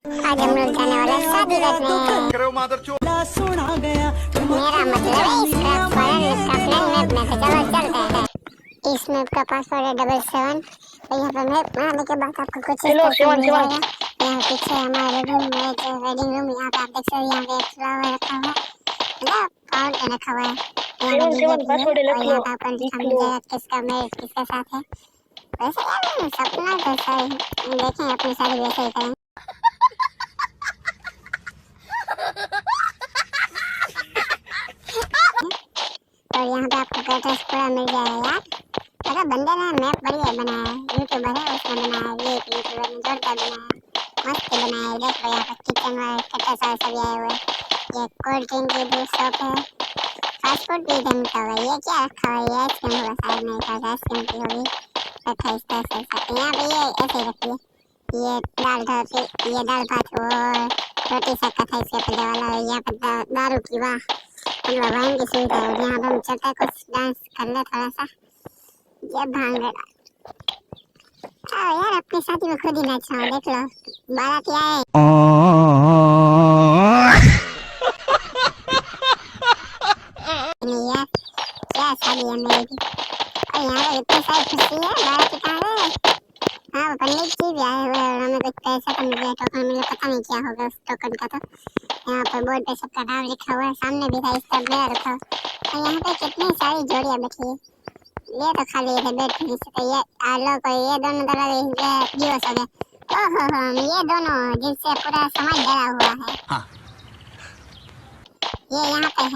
आज हम लोग जाने वाले हैं शादी रखने। सुना गया मेरा मतलब है इसका फॉरेन का फ्रेंड मैप में तो चलो चलते हैं। इस मैप का पासवर्ड है 77 और यहाँ पे मैप बनाने के बाद आपको कुछ इस तरह से मिल जाएगा। यहाँ पीछे हमारा रूम है जो वेडिंग रूम, यहाँ पे आप देख सकते हो। यहाँ पे एक फ्लावर रखा हुआ है, मतलब फाउंटेन रखा हुआ है। यहाँ पे डीजे भी है और यहाँ पे आपको दिखा मिल जाएगा किसका मैरिज किसके साथ है। वैसे यार सपना तो सही देखें, अपनी शादी वैसे ही करें। और यहाँ पे आपको एड्रेस पूरा मिल जाएगा यार। मतलब बंदे ने मैप बढ़िया बनाया है, यूट्यूबर है उसने बनाया है, ये यूट्यूबर ने जोरदार बनाया है, मस्त बनाया है। देखो यहाँ पे किचन वाले कितने सारे सब आए हुए हैं। ये कोल्ड ड्रिंक की भी शॉप है, फास्ट फूड भी इधर मिलता होगा। ये क्या रखा हुआ है, ये आइसक्रीम होगा शायद, मेरे ख्याल से आइसक्रीम की होगी रखा है इस तरह से। यहाँ पे ये ऐसे ही रखी है, ये दाल भात और रोटी सेका था इसके पहले वाला। यहाँ पे दारू की वाह मतलब वाइन की सुविधा है। और यहाँ पे हम चलते हैं कुछ डांस कर ले थोड़ा सा, ये भांगड़ा। यार अपनी शादी में खुद ही नाच रहा हूँ, देख लो बाराती आए। नहीं यार क्या शादी है मेरी की। और यहाँ पे इतनी सारी खुशी है, बाराती कहाँ है। हाँ वो पंडित जी भी आए हुए हैं और हमें कुछ पैसा तो मिल गया, टोकन मिला, पता नहीं क्या होगा उस टोकन का। तो यहाँ पे बोर्ड पे सबका नाम लिखा हुआ है, सामने भी था इस तरफ गया रखा हुआ। और यहाँ पे कितनी सारी जोड़ियाँ बैठी है। ये तो खाली है बेड नहीं सकते। ये आलो को ये दोनों तरह दिवस हो गए। ओहो हो ये दोनों जिनसे पूरा समाज डरा हुआ है। हाँ। ये यहाँ पे है